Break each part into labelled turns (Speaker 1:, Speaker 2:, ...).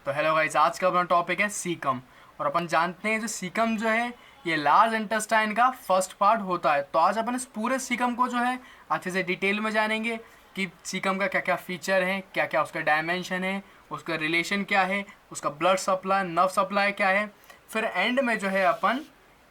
Speaker 1: तो hello guys, आज का अपना टॉपिक है सीकम। और अपन जानते हैं जो सीकम जो है ये लार्ज इंटेस्टाइन का फर्स्ट पार्ट होता है। तो आज अपन इस पूरे सीकम को जो है अच्छे से डिटेल में जानेंगे कि सीकम का क्या क्या फीचर है, क्या क्या उसका डायमेंशन है, उसका रिलेशन क्या है, उसका ब्लड सप्लाई नर्व सप्लाई क्या है। फिर एंड में जो है अपन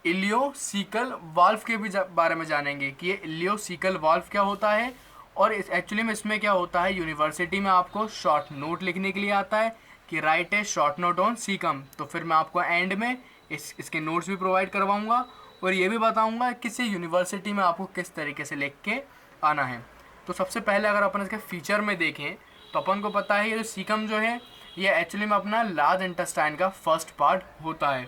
Speaker 1: इलियोसीकल वाल्व के भी बारे में जानेंगे कि ये इलियोसीकल वाल्व क्या होता है। और इस एक्चुअली में इसमें क्या होता है, यूनिवर्सिटी में आपको शॉर्ट नोट लिखने के लिए आता है कि right A short note on caecum. तो फिर मैं आपको एंड में इसके नोट्स भी प्रोवाइड करवाऊंगा और ये भी बताऊंगा कि किसी यूनिवर्सिटी में आपको किस तरीके से लिख के आना है। तो सबसे पहले अगर अपन इसके फीचर में देखें तो अपन को पता है ये जो सीकम जो है ये एक्चुअली में अपना लार्ज इंटेस्टाइन का फर्स्ट पार्ट होता है।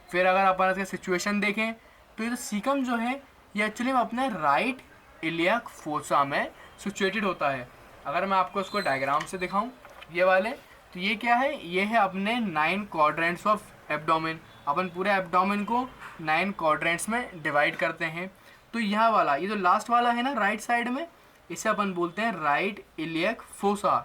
Speaker 1: फिर अगर अपन इसका सिचुएशन देखें तो ये जो सीकम जो है ये एक्चुअली में अपने राइट इलियक फोसा में सिचुएटेड होता है। अगर मैं आपको इसको डायग्राम से दिखाऊं ये वाले, तो ये क्या है, ये है अपने 9 क्वाड्रेंट्स ऑफ एब्डोमेन। अपन पूरे एब्डोमेन को 9 क्वाड्रेंट्स में डिवाइड करते हैं। तो यह वाला, ये जो लास्ट वाला है ना राइट साइड में, इसे अपन बोलते हैं राइट इलियक फोसा।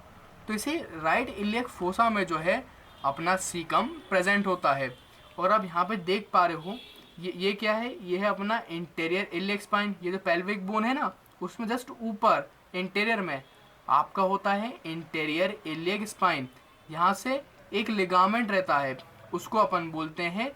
Speaker 1: तो इसे राइट इलियक फोसा में जो है अपना सीकम प्रेजेंट होता है। और अब यहाँ पे देख पा रहे हो ये क्या है, ये है अपना इंटीरियर इलियक स्पाइन। ये जो पेल्विक बोन है ना उसमें जस्ट ऊपर इंटीरियर में आपका होता है इंटीरियर इलियक स्पाइन। यहाँ से एक लिगामेंट रहता है, उसको अपन बोलते हैं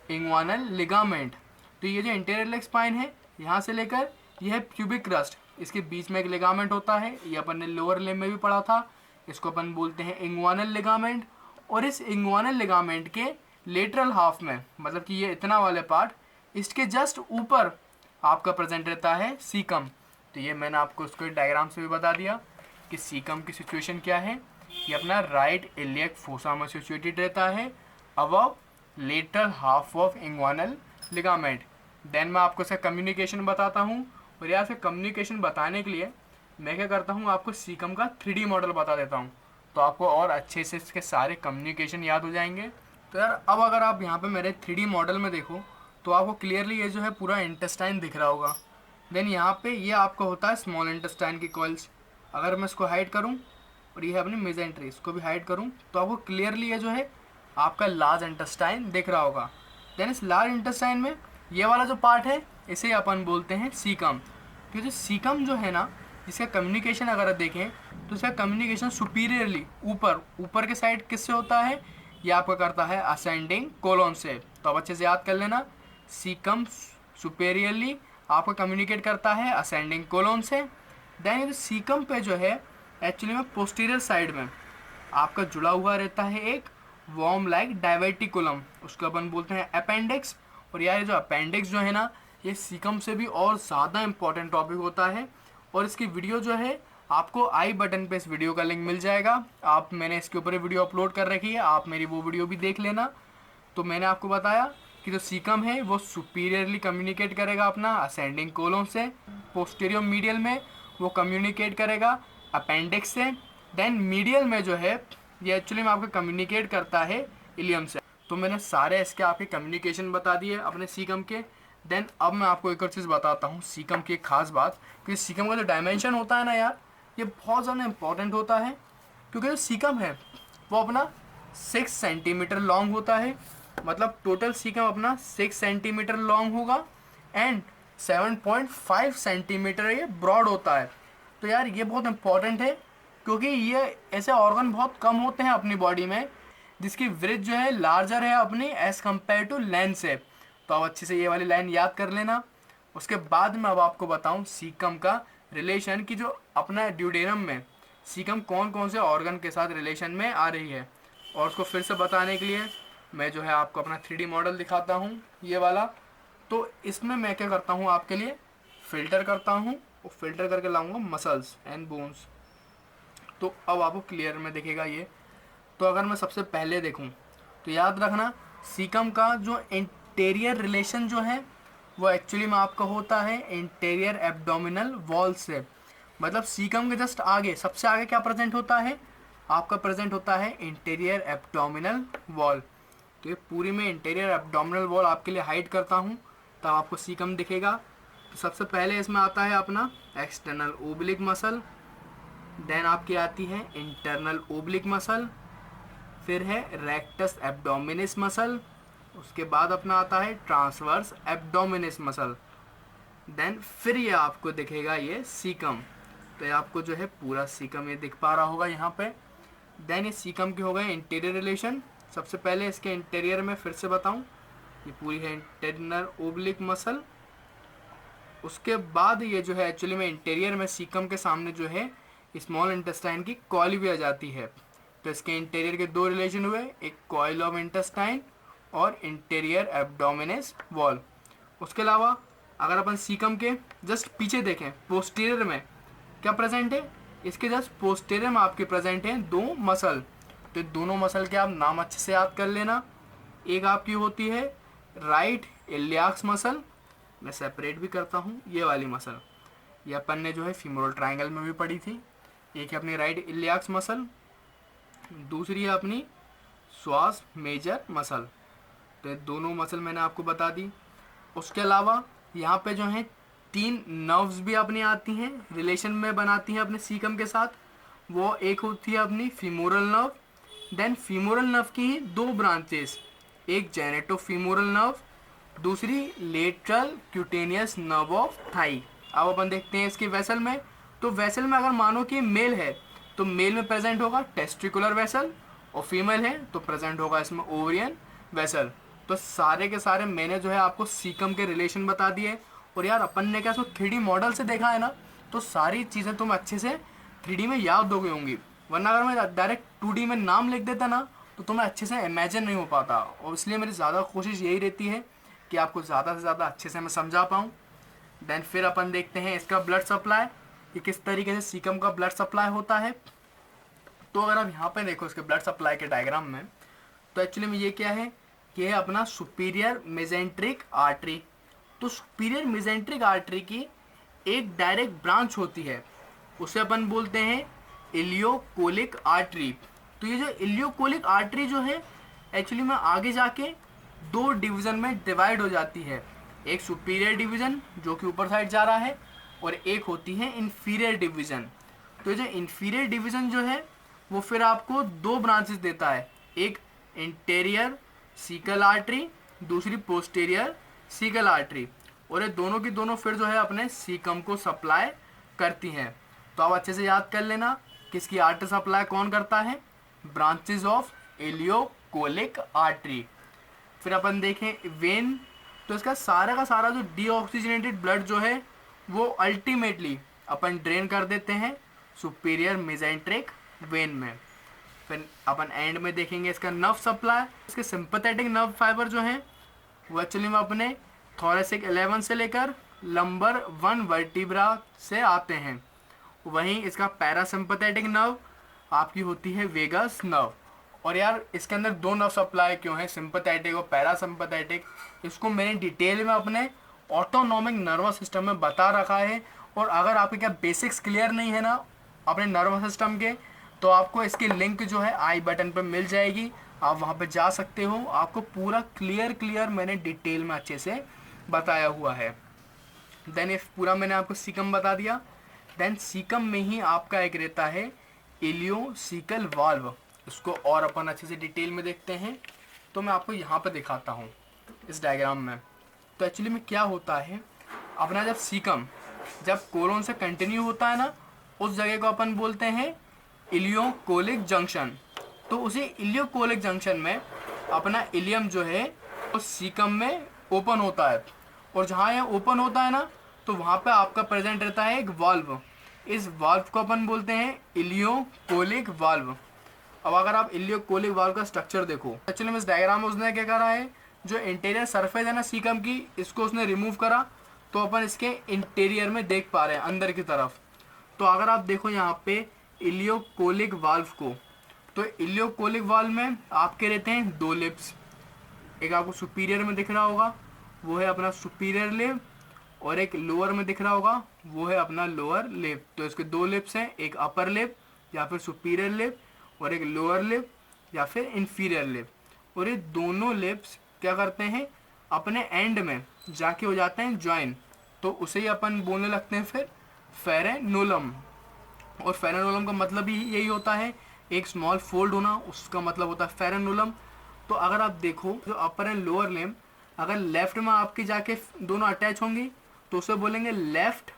Speaker 1: इंग्वानल लिगामेंट। तो ये जो इंटीरियर इलियक स्पाइन है यहाँ से लेकर यह है प्यूबिक क्रस्ट, इसके बीच में एक लिगामेंट होता है। ये अपन ने लोअर लिम्ब में भी पढ़ा था, इसको अपन बोलते हैं इंग्वानल लिगामेंट। और इस इंग्वानल लिगामेंट के लेटरल हाफ में, मतलब कि ये इतना वाले पार्ट, इसके जस्ट ऊपर आपका प्रेजेंट रहता है सीकम। तो ये मैंने आपको इसको डायग्राम से भी बता दिया कि सीकम की सिचुएशन क्या है। ये अपना राइट इलियक फोसा में सिचुएटेड रहता है above lateral half of inguinal ligament. Then मैं आपको इसका कम्युनिकेशन बताता हूँ। और यार से कम्युनिकेशन बताने के लिए मैं क्या करता हूँ, आपको सीकम का 3D मॉडल बता देता हूँ, तो आपको और अच्छे से इसके सारे कम्युनिकेशन याद हो जाएंगे। तो यार अब अगर आप यहाँ पे मेरे 3D मॉडल में देखो तो आपको क्लियरली ये जो है पूरा इंटेस्टाइन दिख रहा होगा। देन यहाँ पे ये आपका होता है स्मॉल इंटेस्टाइन की कॉइल्स। अगर मैं इसको हाइड करूँ और ये है अपनी मेजेंट्री, इसको भी हाइड करूँ तो आपको क्लियरली ये जो है आपका लार्ज इंटेस्टाइन दिख रहा होगा। देन इस लार्ज इंटेस्टाइन में ये वाला जो पार्ट है इसे अपन बोलते हैं सीकम। तो जो सीकम जो है ना, इसका कम्युनिकेशन अगर देखें तो इसका कम्युनिकेशन सुपीरियरली ऊपर के साइड किससे होता है, ये आपका करता है असेंडिंग कोलोन से। तो अब अच्छे से याद कर लेना, सीकम सुपेरियरली आपका कम्युनिकेट करता है असेंडिंग कोलोन से। देन ये सीकम पे जो है एक्चुअली में पोस्टीरियर साइड में आपका जुड़ा हुआ रहता है एक वॉर्म लाइक डाइवर्टिकुलम, उसको अपन बोलते हैं अपेंडिक्स। और यार ये जो अपेंडिक्स जो है ना ये सीकम से भी और ज़्यादा इंपॉर्टेंट टॉपिक होता है। और इसकी वीडियो जो है आपको आई बटन पे इस वीडियो का लिंक मिल जाएगा। मैंने इसके ऊपर वीडियो अपलोड कर रखी है, आप मेरी वो वीडियो भी देख लेना। तो मैंने आपको बताया कि जो सीकम है वो सुपीरियरली कम्युनिकेट करेगा अपना असेंडिंग कोलोन से, पोस्टीरियर मीडियल में वो कम्युनिकेट करेगा अपेंडिक्स से। देन मीडियल में जो है ये एक्चुअली में आपको कम्युनिकेट करता है इलियम से। तो मैंने सारे इसके आपके कम्युनिकेशन बता दिए अपने सीकम के। देन अब मैं आपको एक और चीज़ बताता हूँ सीकम की एक खास बात, कि सीकम का जो डायमेंशन होता है ना यार ये बहुत ज़्यादा इंपॉर्टेंट होता है। क्योंकि जो सीकम है वो अपना 6 सेंटीमीटर लॉन्ग होता है, मतलब टोटल सीकम अपना 6 सेंटीमीटर लॉन्ग होगा एंड 7.5 सेंटीमीटर ये ब्रॉड होता है। तो यार ये बहुत इंपॉर्टेंट है क्योंकि ये ऐसे ऑर्गन बहुत कम होते हैं अपनी बॉडी में जिसकी ब्रेथ जो है लार्जर है अपनी एज कम्पेयर टू लेंथ से। तो अब अच्छे से ये वाली लाइन याद कर लेना। उसके बाद मैं अब आपको बताऊं सीकम का रिलेशन कि जो अपना ड्यूडेनम में सीकम कौन कौन से ऑर्गन के साथ रिलेशन में आ रही है। और उसको फिर से बताने के लिए मैं जो है आपको अपना 3D मॉडल दिखाता हूँ ये वाला। तो इसमें मैं क्या करता हूँ, आपके लिए फ़िल्टर करता हूँ और फिल्टर करके लाऊंगा मसल्स एंड बोन्स। तो अब आपको क्लियर में दिखेगा ये। तो अगर मैं सबसे पहले देखूं तो याद रखना सीकम का जो इंटीरियर रिलेशन जो है वो एक्चुअली में आपका होता है इंटीरियर एब्डोमिनल वॉल से। मतलब सीकम के जस्ट आगे, सबसे आगे क्या प्रेजेंट होता है, आपका प्रेजेंट होता है इंटीरियर एब्डोमिनल वॉल। तो ये पूरी में इंटीरियर एब्डोमिनल वॉल आपके लिए हाइड करता हूँ तब आपको सीकम दिखेगा। तो सबसे पहले इसमें आता है अपना एक्सटर्नल ओब्लिक मसल, देन आपकी आती है इंटरनल ओब्लिक मसल, फिर है रेक्टस एब्डोमिनिस मसल, उसके बाद अपना आता है ट्रांसवर्स एब्डोमिनिस मसल, देन फिर ये आपको दिखेगा ये सीकम। तो ये आपको जो है पूरा सीकम ये दिख पा रहा होगा यहाँ पे। देन ये सीकम के हो गए इंटीरियर रिलेशन। सबसे पहले इसके इंटीरियर में फिर से बताऊँ, ये पूरी है इंटरनल ओब्लिक मसल। उसके बाद ये जो है एक्चुअली में इंटीरियर में सीकम के सामने जो है स्मॉल इंटेस्टाइन की कॉइल भी आ जाती है। तो इसके इंटीरियर के दो रिलेशन हुए, एक कॉइल ऑफ इंटेस्टाइन और इंटीरियर एब्डोमिनस वॉल। उसके अलावा अगर अपन सीकम के जस्ट पीछे देखें, पोस्टीरियर में क्या प्रेजेंट है, इसके जस्ट पोस्टीरियर में आपके प्रेजेंट हैं दो मसल। तो दोनों मसल के आप नाम अच्छे से याद कर लेना। एक आपकी होती है राइट इलियाक्स मसल, मैं सेपरेट भी करता हूँ, ये वाली मसल ये अपन ने जो है फीमोरल ट्रायंगल में भी पढ़ी थी। एक है अपनी राइट इलियाक्स मसल, दूसरी है अपनी श्वास मेजर मसल। तो ये दोनों मसल मैंने आपको बता दी। उसके अलावा यहाँ पे जो है तीन नर्व्स भी अपनी आती हैं, रिलेशन में बनाती हैं अपने सीकम के साथ। वो एक होती है अपनी femoral nerve, then femoral nerve की ही दो ब्रांचेस, एक जेनेटोफीमोरल नर्व, दूसरी lateral cutaneous nerve of thigh. अब अपन देखते हैं इसके वेसल में। तो वेसल में अगर मानो कि मेल है तो मेल में प्रेजेंट होगा टेस्टिकुलर वेसल, और फीमेल है तो प्रेजेंट होगा इसमें ओवरियन वेसल। तो सारे के सारे मैंने जो है आपको सीकम के रिलेशन बता दिए। और यार अपन ने क्या इसको 3D मॉडल से देखा है ना, तो सारी चीज़ें तुम अच्छे से 3D में याद हो गई होंगी। वरना अगर मैं डायरेक्ट 2D में नाम लिख देता ना तो तुम्हें अच्छे से इमेजिन नहीं हो पाता। और इसलिए मेरी ज़्यादा कोशिश यही रहती है कि आपको ज़्यादा से ज़्यादा अच्छे से मैं समझा पाऊँ। देन फिर अपन देखते हैं इसका ब्लड सप्लाई, कि किस तरीके से सीकम का ब्लड सप्लाई होता है। तो अगर आप यहाँ पे देखो इसके ब्लड सप्लाई के डायग्राम में, तो एक्चुअली में ये क्या है, ये है अपना सुपीरियर मेजेंट्रिक आर्टरी। तो सुपीरियर मेजेंट्रिक आर्टरी की एक डायरेक्ट ब्रांच होती है, उसे अपन बोलते हैं इलियोकोलिक आर्टरी। तो ये जो इलियोकोलिक आर्टरी जो है एक्चुअली में आगे जाके दो डिवीज़न में डिवाइड हो जाती है। एक सुपीरियर डिवीज़न जो कि ऊपर साइड जा रहा है, और एक होती है इन्फीरियर डिवीज़न। तो जो इन्फीरियर डिवीज़न जो है वो फिर आपको दो ब्रांचेस देता है, एक इंटीरियर सीकल आर्टरी, दूसरी पोस्टीरियर सीकल आर्टरी। और ये दोनों की दोनों फिर जो है अपने सीकम को सप्लाई करती हैं। तो आप अच्छे से याद कर लेना किसकी आर्टरी सप्लाई कौन करता है, ब्रांचेस ऑफ इलियोकोलिक आर्टरी। फिर अपन देखें वेन, तो इसका सारा का सारा जो डीऑक्सीजनेटेड ब्लड जो है वो अल्टीमेटली अपन ड्रेन कर देते हैं सुपीरियर मेजेंट्रिक वेन में। फिर अपन एंड में देखेंगे इसका नर्व सप्लाई। इसके सिंपैथेटिक नर्व फाइबर जो हैं वो एक्चुअली में अपने थोरेसिक 11 से लेकर लंबर 1 वर्टिब्रा से आते हैं। वहीं इसका पैरासिम्पैथेटिक नर्व आपकी होती है वेगस नर्व। और यार इसके अंदर दो नर्व सप्लाई क्यों है, सिंपैथेटिक और पैरासिम्पैथेटिक, इसको मैंने डिटेल में अपने ऑटोनॉमिक नर्वस सिस्टम में बता रखा है। और अगर आपके क्या बेसिक्स क्लियर नहीं है ना अपने नर्वस सिस्टम के, तो आपको इसकी लिंक जो है आई बटन पर मिल जाएगी, आप वहाँ पे जा सकते हो। आपको पूरा क्लियर मैंने डिटेल में अच्छे से बताया हुआ है। देन ये पूरा मैंने आपको सीकम बता दिया। देन सीकम में ही आपका एक रहता है इलियोसीकल वाल्व, इसको और अपन अच्छे से डिटेल में देखते हैं। तो मैं आपको यहाँ पे दिखाता हूँ इस डायग्राम में। तो एक्चुअली में क्या होता है, अपना जब सीकम जब कोलोन से कंटिन्यू होता है ना, उस जगह को अपन बोलते हैं इलियोकोलिक जंक्शन। तो उसी इलियोकोलिक जंक्शन में अपना इलियम जो है उस सीकम में ओपन होता है, और जहाँ ये ओपन होता है ना तो वहाँ पे आपका प्रेजेंट रहता है एक वाल्व। इस वाल्व को अपन बोलते हैं इलियोकोलिक वाल्व। अब अगर आप इलियोकोलिक वाल्व का स्ट्रक्चर देखो, एक्चुअली में इस डायग्राम में उसने क्या करा है, जो इंटीरियर सरफेस है ना सीकम की, इसको उसने रिमूव करा, तो अपन इसके इंटीरियर में देख पा रहे हैं अंदर की तरफ। तो अगर आप देखो यहाँ पे इलियोकोलिक वाल्व को, तो इलियोकोलिक वाल्व में आपके रहते हैं दो लिप्स। एक आपको सुपीरियर में दिख रहा होगा वो है अपना सुपीरियर लिप, और एक लोअर में दिख रहा होगा वो है अपना लोअर लिप। तो इसके दो लिप्स हैं, एक अपर लिप या फिर सुपीरियर लिप, और एक लोअर लिप या फिर इन्फीरियर लिप। और ये दोनों लिप्स क्या करते हैं, अपने एंड में जाके हो जाते हैं ज्वाइन। तो उसे ही अपन बोलने लगते हैं फिर फेरेनोलम। और फेरेनोलम का मतलब ही यही होता है एक स्मॉल फोल्ड होना, उसका मतलब होता है फेरेनुलम। तो अगर आप देखो जो अपर एंड लोअर लिम्ब अगर लेफ्ट में आपकी जाके दोनों अटैच होंगी तो उसे बोलेंगे लेफ्ट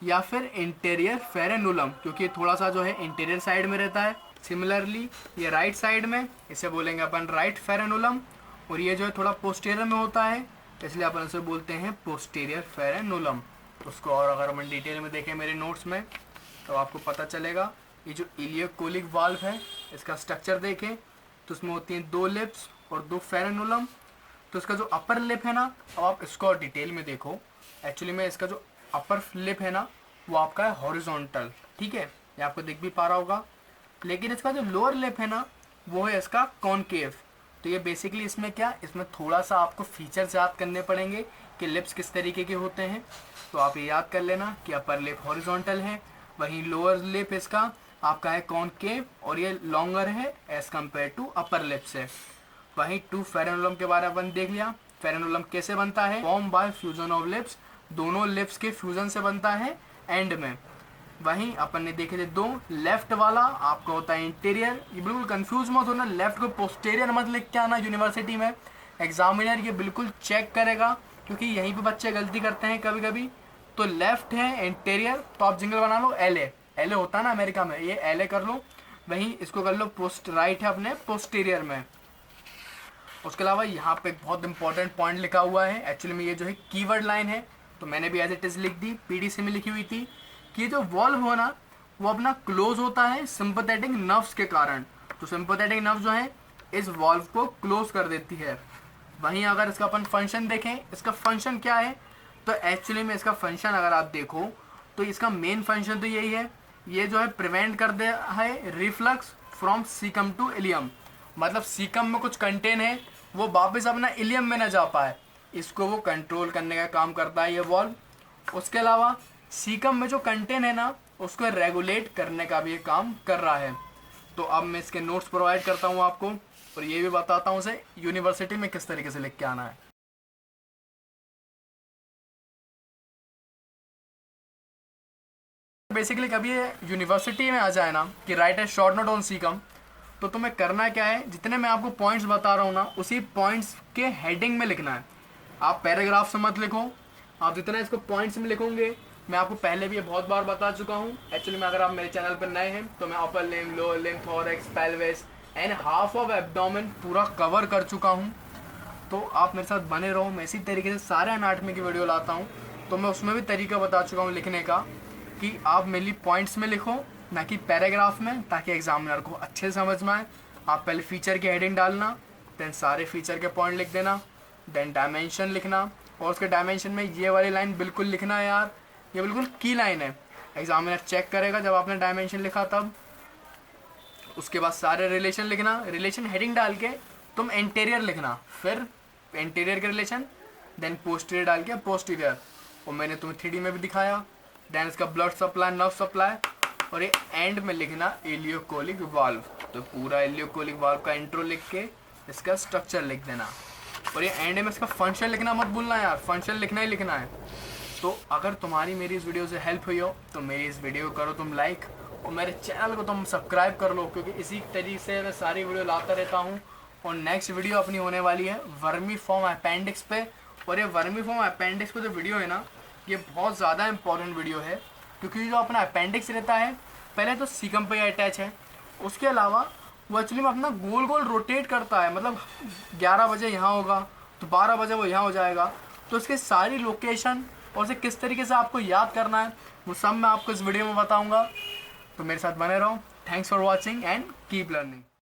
Speaker 1: या फिर इंटीरियर फेरेनुलम, क्योंकि ये थोड़ा सा जो है इंटीरियर साइड में रहता है। सिमिलरली ये राइट साइड में, इसे बोलेंगे अपन राइट फेरेनुलम, और ये जो है थोड़ा पोस्टीरियर में होता है, इसलिए अपन इसे बोलते हैं पोस्टीरियर फेरेनुलम। उसको और अगर अपन डिटेल में देखें मेरे नोट्स में तो आपको पता चलेगा। ये जो इलियोकोलिक वाल्व है इसका स्ट्रक्चर देखें तो उसमें होती हैं 2 लिप्स और 2 फेरेनुलम। तो इसका जो अपर लिप है ना, अब आप इसको और डिटेल में देखो, एक्चुअली में इसका जो अपर लिप है ना वो आपका है हॉरिजॉन्टल, ठीक है, ये आपको दिख भी पा रहा होगा। लेकिन इसका जो लोअर लिप है ना वो है इसका कॉनकेव। तो ये बेसिकली इसमें क्या, इसमें थोड़ा सा आपको फीचर्स याद करने पड़ेंगे कि लिप्स किस तरीके के होते हैं। तो आप ये याद कर लेना कि अपर लिप हॉरिजॉन्टल है, वहीं लोअर लिप इसका आपका है कॉनकेव और ये लॉन्गर है as compare to upper lip से। वहीं 2 फेरेनुलम के बारे में अपन देख लिया। फेरेनुलम कैसे बनता है, form by fusion of lips, दोनों लिप्स के फ्यूजन से बनता है एंड में। वहीं अपन ने देखे थे 2, लेफ्ट वाला आपका होता है इंटीरियर। ये बिल्कुल कंफ्यूज मत होना, लेफ्ट को पोस्टीरियर मत लिख के आना यूनिवर्सिटी में, एग्जामिनर ये बिल्कुल चेक करेगा, क्योंकि यहीं पे बच्चे गलती करते हैं कभी कभी। तो लेफ्ट है इंटीरियर, तो आप जिंगल बना लो एलए, एलए होता है ना अमेरिका में, ये एलए कर लो। वहीं इसको कर लो पोस्ट, राइट है अपने पोस्टीरियर में। उसके अलावा यहाँ पे एक बहुत इंपॉर्टेंट पॉइंट लिखा हुआ है, एक्चुअली में ये जो है कीवर्ड लाइन है, तो मैंने भी एज इट इज लिख दी, पीडीसी में लिखी हुई थी कि ये जो वॉल्व हो ना वो अपना क्लोज होता है सिंपैथेटिक नर्व्स के कारण। तो सिंपैथेटिक नर्व जो है इस वॉल्व को क्लोज कर देती है। वहीं अगर इसका अपन फंक्शन देखें, इसका फंक्शन क्या है, तो एक्चुअली में इसका फंक्शन अगर आप देखो तो इसका मेन फंक्शन तो यही है, ये जो है प्रिवेंट कर दे है reflux from caecum to ileum. मतलब सीकम में कुछ कंटेन है वो वापस अपना इलियम में ना जा पाए, इसको वो कंट्रोल करने का काम करता है ये वॉल्व। उसके अलावा सीकम में जो कंटेन है ना उसको रेगुलेट करने का भी ये काम कर रहा है। तो अब मैं इसके नोट्स प्रोवाइड करता हूँ आपको, और ये भी बताता हूँ उसे यूनिवर्सिटी में किस तरीके से लिख के आना है। बेसिकली कभी यूनिवर्सिटी में आ जाए ना कि right A short note on caecum, तो तुम्हें करना क्या है, जितने मैं आपको पॉइंट्स बता रहा हूँ ना उसी पॉइंट्स के हेडिंग में लिखना है। आप पैराग्राफ से मत लिखो, आप जितना इसको पॉइंट्स में लिखोगे, मैं आपको पहले भी ये बहुत बार बता चुका हूँ। एक्चुअली में अगर आप मेरे चैनल पर नए हैं तो मैं upper limb, lower limb, thorax, pelvis and half of abdomen पूरा कवर कर चुका हूँ। तो आप मेरे साथ बने रहो, मैं इसी तरीके से सारे एनाटॉमी की वीडियो लाता हूँ। तो मैं उसमें भी तरीका बता चुका हूँ लिखने का कि आप मेनली पॉइंट्स में लिखो ना कि पैराग्राफ में, ताकि एग्जामिनर को अच्छे से समझ में आए। आप पहले फीचर की हेडिंग डालना, देन सारे फीचर के पॉइंट लिख देना, देन डायमेंशन लिखना, और उसके डायमेंशन में ये वाली लाइन बिल्कुल लिखना है यार, ये बिल्कुल की लाइन है, एग्जामिनर चेक करेगा जब आपने डायमेंशन लिखा तब। उसके बाद सारे रिलेशन लिखना, रिलेशन हेडिंग डाल के तुम इंटीरियर लिखना, फिर इंटीरियर के रिलेशन, देन पोस्टीरियर डाल के पोस्टीरियर, और मैंने तुम्हें 3D में भी दिखाया। देन इसका ब्लड सप्लाई, नर्व सप्लाई, और ये एंड में लिखना इलियोकोलिक वाल्व। तो पूरा इलियोकोलिक वाल्व का इंट्रो लिख के इसका स्ट्रक्चर लिख देना, और ये एंड में इसका फंक्शन लिखना मत भूलना यार, फंक्शन लिखना ही लिखना है। तो अगर तुम्हारी मेरी इस वीडियो से हेल्प हुई हो तो मेरी इस वीडियो को करो तुम लाइक, और मेरे चैनल को तुम सब्सक्राइब कर लो, क्योंकि इसी तरीके से मैं सारी वीडियो लाता रहता हूँ। और नेक्स्ट वीडियो अपनी होने वाली है वर्मीफॉर्म अपेंडिक्स पे, और ये वर्मीफॉर्म अपेंडिक्स पे जो वीडियो है ना ये बहुत ज़्यादा इंपॉर्टेंट वीडियो है, क्योंकि जो अपना अपेंडिक्स रहता है पहले तो सीकम पे अटैच है, उसके अलावा वो एक्चुअली में अपना गोल गोल रोटेट करता है। मतलब 11 बजे यहाँ होगा तो 12 बजे वो यहाँ हो जाएगा। तो इसकी सारी लोकेशन और उसे किस तरीके से आपको याद करना है वो सब मैं आपको इस वीडियो में बताऊँगा। तो मेरे साथ बने रहो। Thanks for watching and keep learning.